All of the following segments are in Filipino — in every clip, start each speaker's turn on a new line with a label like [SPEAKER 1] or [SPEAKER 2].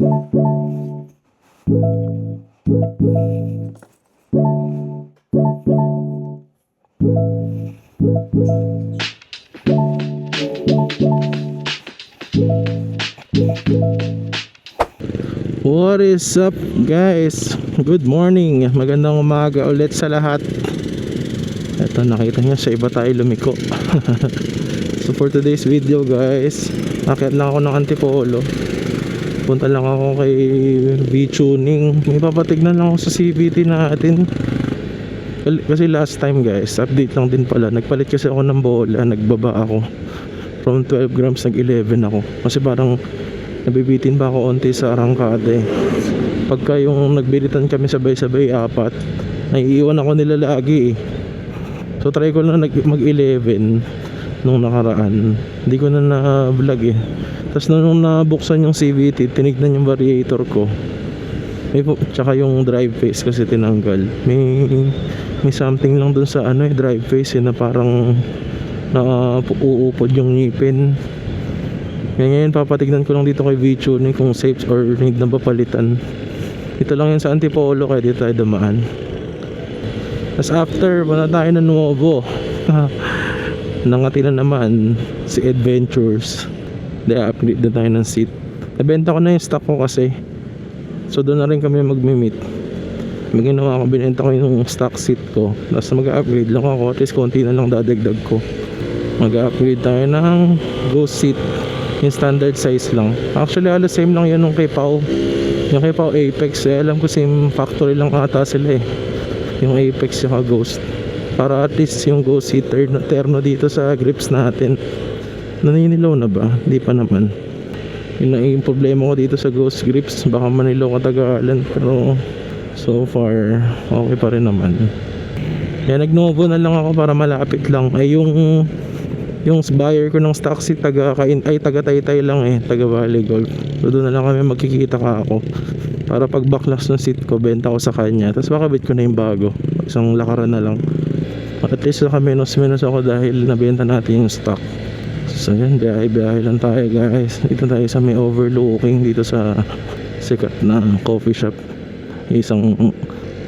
[SPEAKER 1] What is up guys? Good morning, magandang umaga ulit sa lahat. Ito, nakita nyo sa iba tayo lumiko. So for today's video guys, akit lang ako ng Antipolo. Punta lang ako kay V-Tuning. May papatignan lang ako sa CVT natin. Kasi last time guys, update lang din pala, nagpalit kasi ako ng bola, nagbaba ako. From 12 grams nag 11 ako. Kasi parang nabibitin ba ako onti sa arangkada eh. Pagka yung nagbilitan kami sabay-sabay apat, naiiwan ako nila lagi eh. So try ko na mag 11 nung nakaraan. Hindi ko na na-vlog eh. Tapos nung nabuksan yung CVT, tinignan yung variator ko. Tsaka yung drive phase kasi tinanggal. May something lang dun sa drive phase na parang uupod yung ngipin. Ngayon papatignan ko lang dito kay V-Tuning kung safe or need na ba palitan. Ito lang yun sa Antipolo, kaya dito tayo dumaan. As after, wala tayo na Nuovo. Nangati na naman si Adventures. Upgrade na tayo ng seat. Nabenta ko na yung stock ko kasi. So doon na rin kami magmi-meet. May ginawa ko, binenta ko yung stock seat ko. Tapos mag-upgrade lang ako, at least konti na lang dadagdag ko. Mag-upgrade tayo ng Ghost seat. Yung standard size lang. Actually halos same lang yun nung kay Pao. Yung kay Pao Apex alam ko same factory lang ata sila eh. Yung Apex yung Ghost. Para at least yung Ghost seat terno dito sa grips natin. Naninilaw na ba? Hindi pa naman. Yun na yung problema ko dito sa Ghost grips. Baka manilaw katagalan. Pero so far okay pa rin naman. Kaya nag-Novo na lang ako para malapit lang. Ay yung buyer ko ng stock seat taga Taytay lang eh, taga Valley Golf. So doon na lang kami magkikita ka ako. Para pag backlash ng seat ko, benta ko sa kanya. Tapos makabit ko na yung bago. Isang lakaran na lang. At least naka-minus ako dahil nabenta natin yung stock. So yan, biyahe lang tayo guys. Dito tayo sa may overlooking dito sa sikat na coffee shop. Isang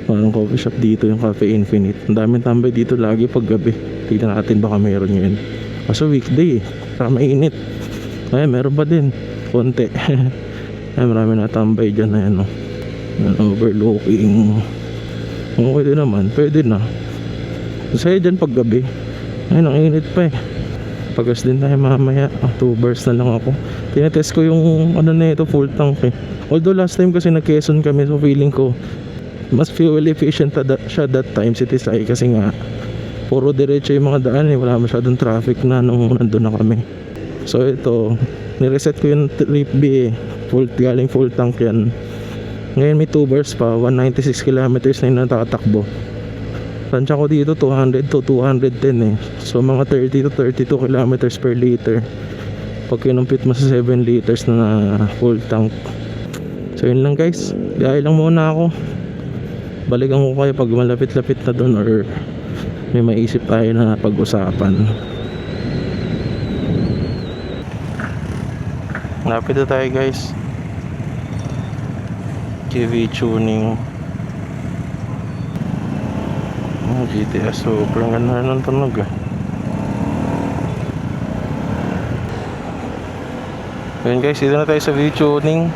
[SPEAKER 1] parang coffee shop dito, yung Cafe Infinite. Ang daming tambay dito lagi pag gabi. Tignan natin baka meron ngayon. Kaso weekday, para mainit. Ay, meron pa din konti. Ay, marami na tambay dyan na yan, no? Overlooking. Okay din naman, pwede na. Masaya dyan pag gabi. Ay, nanginit pa eh. Pagas din tayo mamaya. 2 bars na lang ako. Tinetest ko yung na ito, full tank eh. Although last time kasi nag-Quezon kami, so feeling ko mas fuel efficient siya that time si Tisay. Kasi nga puro diretso yung mga daan eh, wala masyadong traffic na nung nandun na kami. So ito, nireset ko yung trip B eh. Galing full tank yan. Ngayon may 2 bars pa, 196 kilometers na yung natatakbo. Tansya ko dito 200 to 210 eh. So mga 30 to 32 kilometers per liter pag kinumpit mo sa 7 liters na full tank. So yun lang guys, biyahe lang muna ako. Balikan ko kayo pag malapit-lapit na dun or may maisip tayo na pag-usapan. Lapit na tayo guys, V-Tuning. GTS, sobrang ganda ng tunog ah. Ayun guys, dito na tayo sa V-Tuning.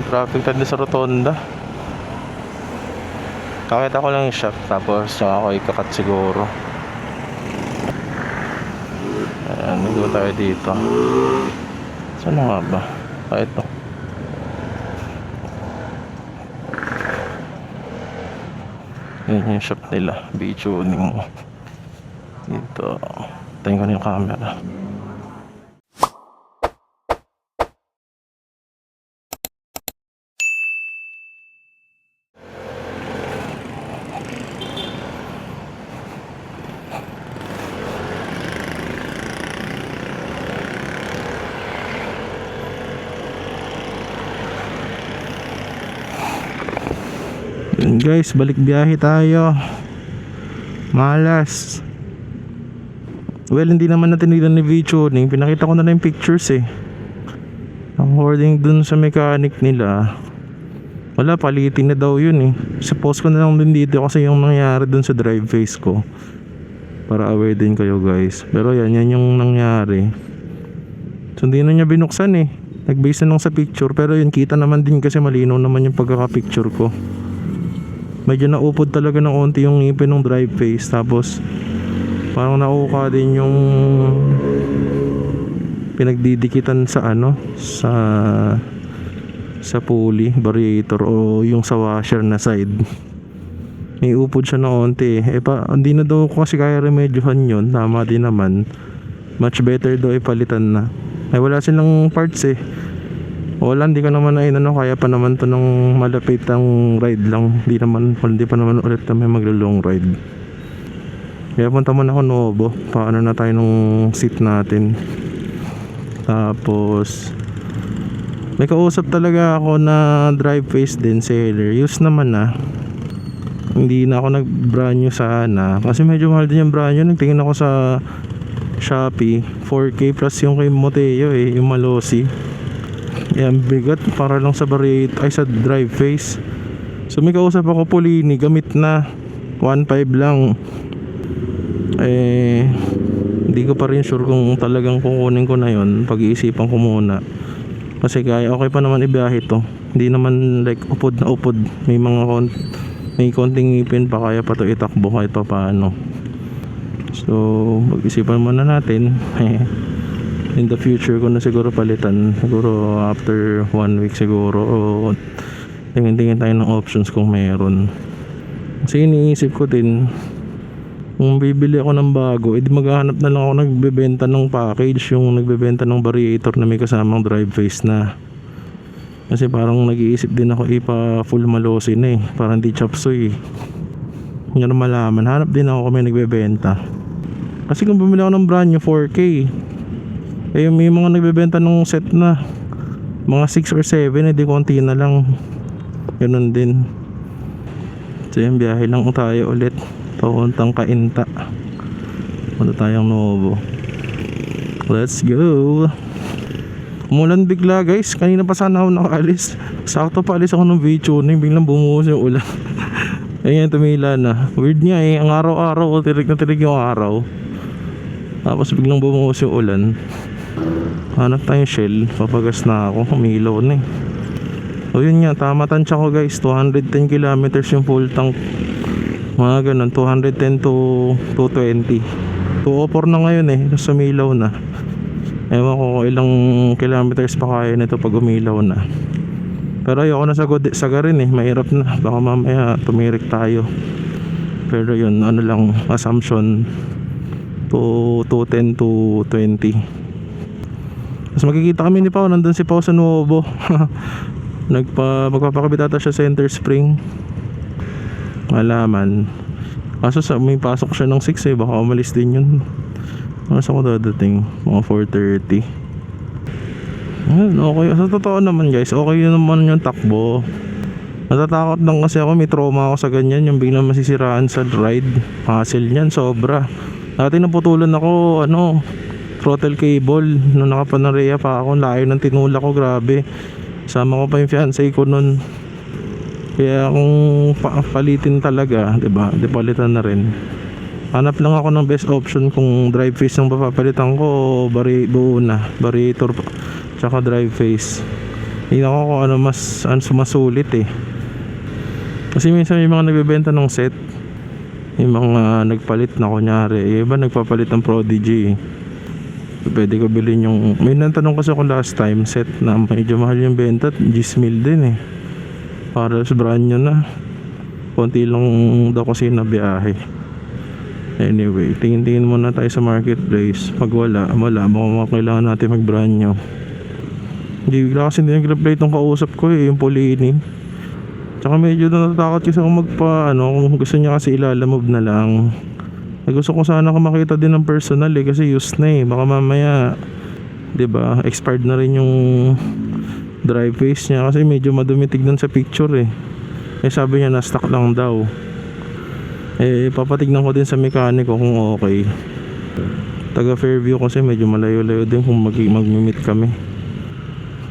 [SPEAKER 1] Traffic tayo sa rotonda. Kakita ko lang yung shop, tapos ako ikakat siguro. Ayan, nandito tayo dito. Saan nga ba? Ito. Ayan yung shop nila, V-Tuning. Dito. Tayo ko na yung camera. Guys, balik biyahe tayo. Malas. Well, hindi naman natin nila ni V-Tuning. Pinakita ko na lang yung pictures eh. According dun sa mechanic nila, wala, palitin na daw yun eh. Sa post ko na lang din dito kasi yung nangyari dun sa drive face ko, para aware din kayo guys. Pero yan yung nangyari. So hindi na niya binuksan eh, nag-base na lang sa picture. Pero yun, kita naman din kasi malinaw naman yung pagkaka-picture ko. Medyo naupod talaga ng onti yung ngipin ng drive face. Tapos parang nauka din yung pinagdidikitan sa ano, sa pulley, variator o yung sa washer na side. May upod siya na onti eh. Hindi na daw ko kasi kaya remedyohan yun. Tama din naman, much better daw ipalitan na. Ay wala silang parts eh. Wala, hindi ko naman kaya pa naman to ng malapit ang ride lang. Hindi pa naman ulit kami maglo-long ride. Kaya punta muna ako Novo, paano na tayo nung seat natin. Tapos may kausap talaga ako na drive face din, seller. Use naman na. Hindi na ako nag-brand new sana kasi medyo mahal din yung brand new. Nagtingin ako sa Shopee, 4K plus yung kay Moteo eh, yung Malossi. Yan, bigat para lang sa sa drive face. So may kausap ako, Polini, gamit na 1.5 lang. Hindi ko pa rin sure kung talagang kukunin ko na yon. Pag-iisipan ko muna kasi kaya okay pa naman ibiyahe to. Hindi naman like upod na upod. May konting ngipin pa, kaya pa to itakbo kahit pa paano. So pag-isipan muna natin. In the future ko na siguro palitan, siguro after 1 week siguro, o tingin-tingin tayo ng options kung meron. Kasi iniisip ko din, kung bibili ako ng bago, edi maghahanap na lang ako nagbebenta ng package, yung nagbebenta ng variator na may kasamang drive face na. Kasi parang nag-iisip din ako ipa full Malossi na eh, parang di chapsoy eh. Hindi na malaman, hanap din ako kung may nagbebenta. Kasi kung bumili ako ng brand new 4K, may mga nagbebenta ng set na mga 6 or 7, edi konti na lang. Ganun din. So yung biyahe lang tayo ulit papuntang Cainta. Punta tayong Novo. Let's go. Umulan bigla guys. Kanina pa sana ako nakaalis. Sakto pa alis ako ng V-tuning, biglang bumuhos yung ulan. Ayan, tumila na. Weird nga eh, ang araw-araw tirik na tirik yung araw, tapos biglang bumuhos yung ulan. Hanap tayong Shell, papagas na ako, umilaw na eh. So yun nga, tama tansya ko guys, 210 kilometers yung full tank. Mga ganun, 210 to 220. 204 na ngayon eh, tapos umilaw na. Ewan ko ilang kilometers pa kaya nito pag umilaw na. Pero ayoko na saga rin eh, mahirap na. Baka mamaya tumirik tayo. Pero yun, ano lang, assumption, 210 to 20. Tapos makikita kami ni Pao, nandun si Pao sa Novo. Magpapakabit ata siya center spring. Malaman. Kaso may pasok siya ng 6 eh, baka umalis din yun. Nasa ko dadating, mga 4:30. Okay, sa totoo naman guys, okay yun naman yung takbo. Natatakot lang kasi ako, may trauma ako sa ganyan, yung biglang masisiraan sa ride. Hassle niyan, sobra. Dati naputulan ako, throttle cable, nung nakapanareya pa ako, layo ng tinula ko, grabe. Sama ko pa yung fiancé ko nun. Kaya kung palitin talaga, diba, di palitan na rin. Hanap lang ako ng best option kung drive face yung papapalitan ko o buo na, variator tsaka drive face. Tingnan ko kung ano mas sumasulit eh. Kasi minsan may mga nagbebenta ng set, yung mga nagpalit na kunyari, iba nagpapalit ng Prodigy. Pwede ko bilhin yung, may natanong kasi ako last time, set na medyo mahal yung benta, Gismil din eh, para sa brand new na. Konti lang daw kasi na biyahe. Anyway, tingin-tingin muna tayo sa marketplace. Pag wala, baka kailangan natin mag brand new. Hindi bigla kasi hindi nag-reply itong kausap ko eh, yung Polini. Tsaka medyo natatakot kasi ako kung gusto niya kasi ilalamove na lang. Gusto ko sana makita din ng personal eh, kasi used na eh. Baka mamaya, 'di ba, expired na rin yung drive face niya kasi medyo madumi tignan sa picture eh. Sabi niya na stock lang daw. Papatignan ko din sa mekaniko kung okay. Taga Fairview kasi medyo malayo-layo din kung mag-meet kami.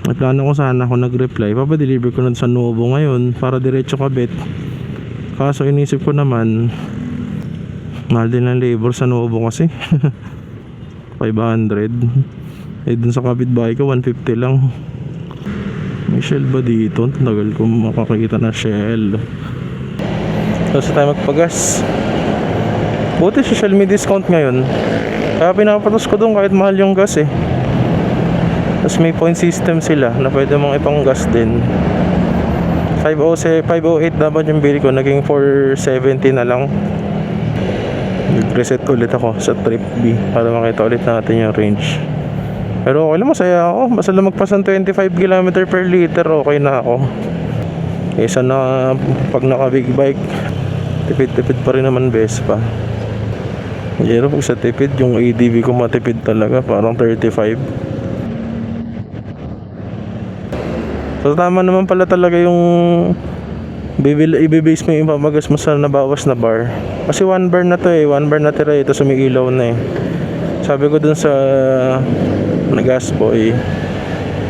[SPEAKER 1] May plano ko sana ako nag-reply, papadeliver ko na sa Nuovo ngayon para diretso kabit. Kaso inisip ko naman, mahal din ang labor sa Nuovo kasi. 500. Eh dun sa kapitbahay ko 150 lang. May shell ba dito? Tagal ko makakita na shell. So tayo magpagas. Buti si Shell may discount ngayon, kaya pinapatos ko doon kahit mahal yung gas eh. Tapos may point system sila na pwede mong ipang gas din. 508 dapat yung bili ko, naging 470 na lang. Nag-reset ulit ako sa trip B para makita ulit natin yung range. Pero okay lang, masaya ako. Basta lang magpasan 25 km per liter, okay na ako. Kaysa na pag naka big bike, tipid-tipid pa rin naman Vespa. Pero pag sa tipid, yung ADV ko matipid talaga, parang 35. So tama naman pala talaga yung i-base mo yung pamagas mo sa nabawas na bar. Kasi 1 bar na to eh, 1 bar na tira eh, tapos umiilaw na eh. Sabi ko dun sa gas boy,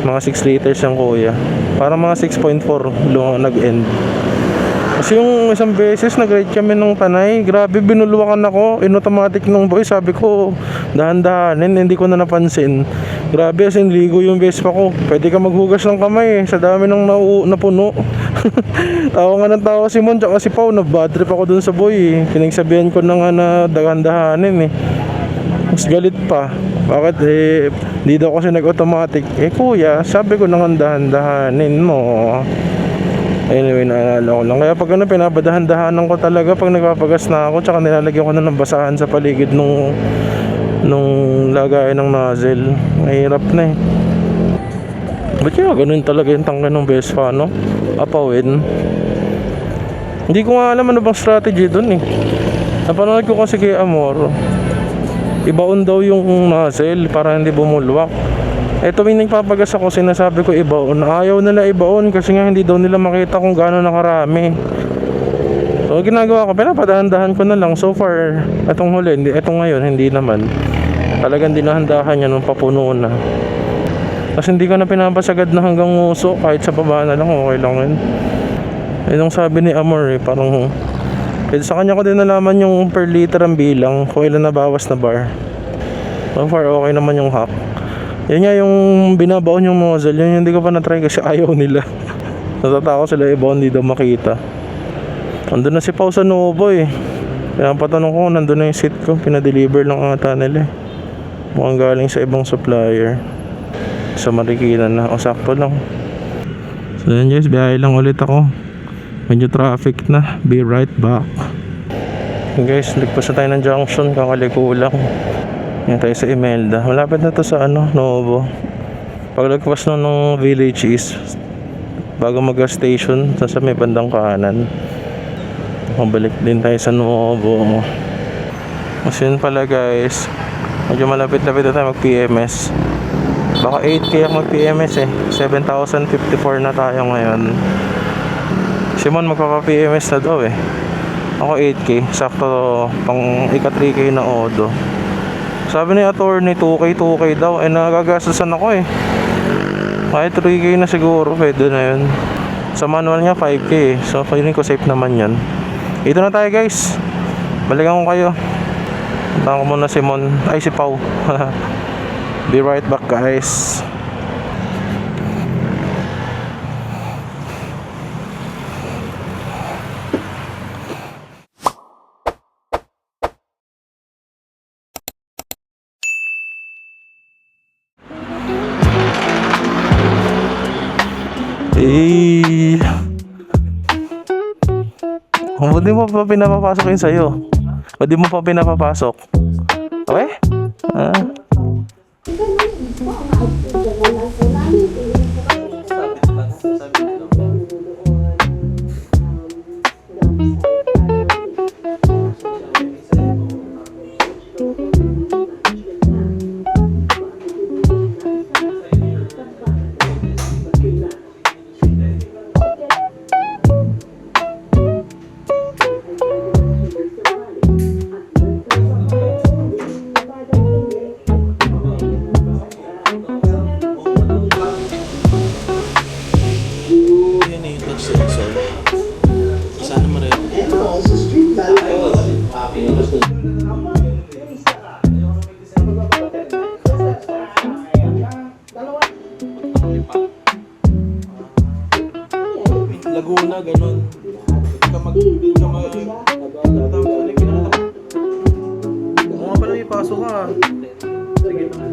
[SPEAKER 1] mga 6 liters yung kuya, parang mga 6.4 nag-end. Kasi yung isang beses nag-ride kami ng Tanay, grabe binuluwakan ako, in-automatic nung boy, sabi ko dahan-dahanin, hindi ko na napansin. Grabe, as in ligo yung Vespa ko, pwede ka maghugas ng kamay sa dami ng napuno. Tawa nga ng tawa si Mon tsaka si Pao, na-bad trip ako dun sa boy. Pinagsabihan ko na nga na dahan-dahanin eh. Mas galit pa, bakit eh di daw kasi nag-automatic. Eh kuya, sabi ko na nga dahan-dahanin mo. Anyway, naalala ko lang. Kaya pag ano, pinapadahan-dahanan ko talaga pag nagpapagas na ako. Tsaka nilalagyan ko na ng basahan sa paligid nung lagay ng nozzle. Mahirap na eh. Ba't kaya ganun talaga yung tangga ng Vespa, no? Apawin. Hindi ko nga alam ano bang strategy dun eh. Napanood ko kasi kay Amor, ibaon daw yung nozzle para hindi bumulwak. Eto, may nagpapagas ako, sinasabi ko ibaon. Ayaw nila ibaon kasi nga hindi daw nila makita kung gaano nakarami. So ginagawa ko, pinapadahan-dahan ko na lang. So far, etong huli, etong ngayon, hindi naman. Talagang dinahandahan niya nung papuno na. Kasi hindi ko na pinapasagad na hanggang nguso, kahit sa baba na lang, okay lang yun. Eh nung sabi ni Amor eh, parang sa kanya ko din nalaman yung per liter ang bilang, kung ilan na bawas na bar. So far, okay naman yung hack. Yan nga yung binabaon yung nozzle, yun hindi ko pa na-try kasi ayaw nila. Natatakot sila ibaon, hindi daw makita. Andun na si Pao sa Nuovo eh. Kaya patanong ko, nandun na yung seat ko, pinadeliver lang ata nila eh. Mukhang galing sa ibang supplier. Sa Marikina na, o sakto lang. So yan guys, biyahe lang ulit ako. Medyo traffic na, be right back. Okay guys, nagpasa tayo ng junction, kakaliko lang. Yan tayo sa Imelda. Malapit na to sa Nuovo. Paglagpas na ng Village East, bago mag-gas station, sa may bandang kanan. Mabalik din tayo sa Nuovo. Kasi yun pala guys, medyo malapit-lapit na tayo mag-PMS. Baka 8K ako mag-PMS eh. 7,054 na tayo ngayon. Simon magpapa-PMS na daw eh. Ako 8K, sakto pang ika-3K na Odo. Sabi ni attorney 2K daw, eh nagagastusan ako eh. Kahit 3K na siguro, pwede na yun. Sa manual niya 5K eh. So feeling ko safe naman yan. Ito na tayo guys, balikan ko kayo. Puntahan ko muna si Mon, ay si Pao. Be right back guys. Eh, ba't di mo pa pinapapasok yun sa'yo? Ba't di mo pa pinapapasok? Okay? muna, ganun. Hindi ka mag... Oo nga pala, may pasok ka. Sige na.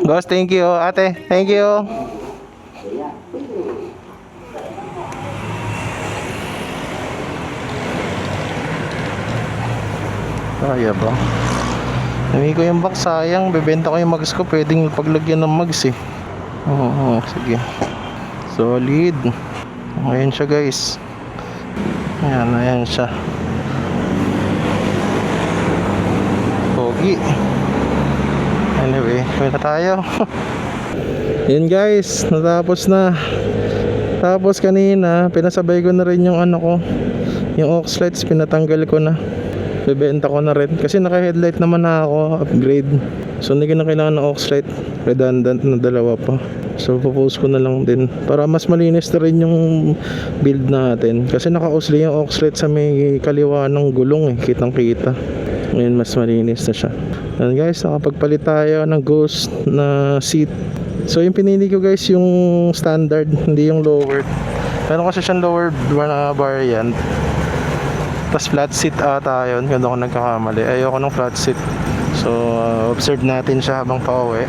[SPEAKER 1] Boss, thank you. Ate, thank you. Kaya ba? Nami ko yung box, sayang. Bebenta ko yung mags ko. Pwedeng paglagyan ng mags eh. Oo, sige. Solid. Ayan siya guys. Ayan siya. Pogi. Anyway, may na tayo. Yun guys, natapos na. Tapos kanina, pinasabay ko na rin yung ano ko, yung aux lights, pinatanggal ko na. Bebenta ko na rin kasi naka-headlight naman na ako, upgrade. So hindi ko na kailangan ng aux light, redundant na dalawa pa. So popost ko na lang din para mas malinis na rin yung build natin. Kasi naka-usli yung aux light sa may kaliwa ng gulong eh, kitang kita. Ngayon mas malinis na siya. And guys, nakapagpalit tayo ng ghost na seat. So yung pinili ko guys yung standard, hindi yung lowered. Meron kasi siyang lowered na variant. Tapos flat seat ata yun, kung ako nagkakamali. Ayoko ng flat seat. So observe natin siya habang pauwi.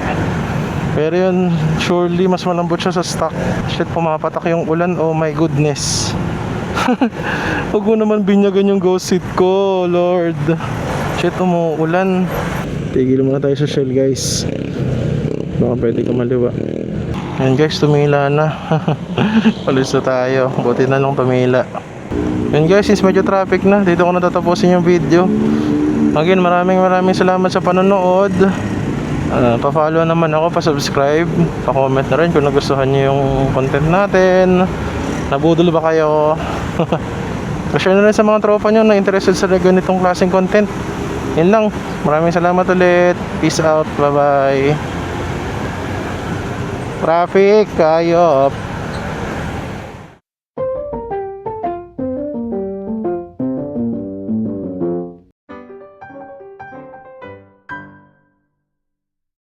[SPEAKER 1] Pero yun, surely mas malambot siya sa stock. Shit, pumapatak yung ulan, oh my goodness. Huwag mo naman binyagan yung ghost seat ko, Lord. Shit, umuulan. Tigil muna tayo sa Shell guys. Baka pwede ka maliwa. Ayan guys, tumila na. Palis na tayo. Buti na lang tumila. Ayan guys, since medyo traffic na, dito ko natatapusin yung video. Again, maraming salamat sa panonood. Pa-follow naman ako, pa-subscribe, pa-comment na rin kung nagustuhan nyo yung content natin. Nabudol ba kayo? Pa-share na rin sa mga tropa nyo na interested sa ganitong klaseng content. Yun lang. Maraming salamat ulit. Peace out. Bye bye. Traffic. Ayop.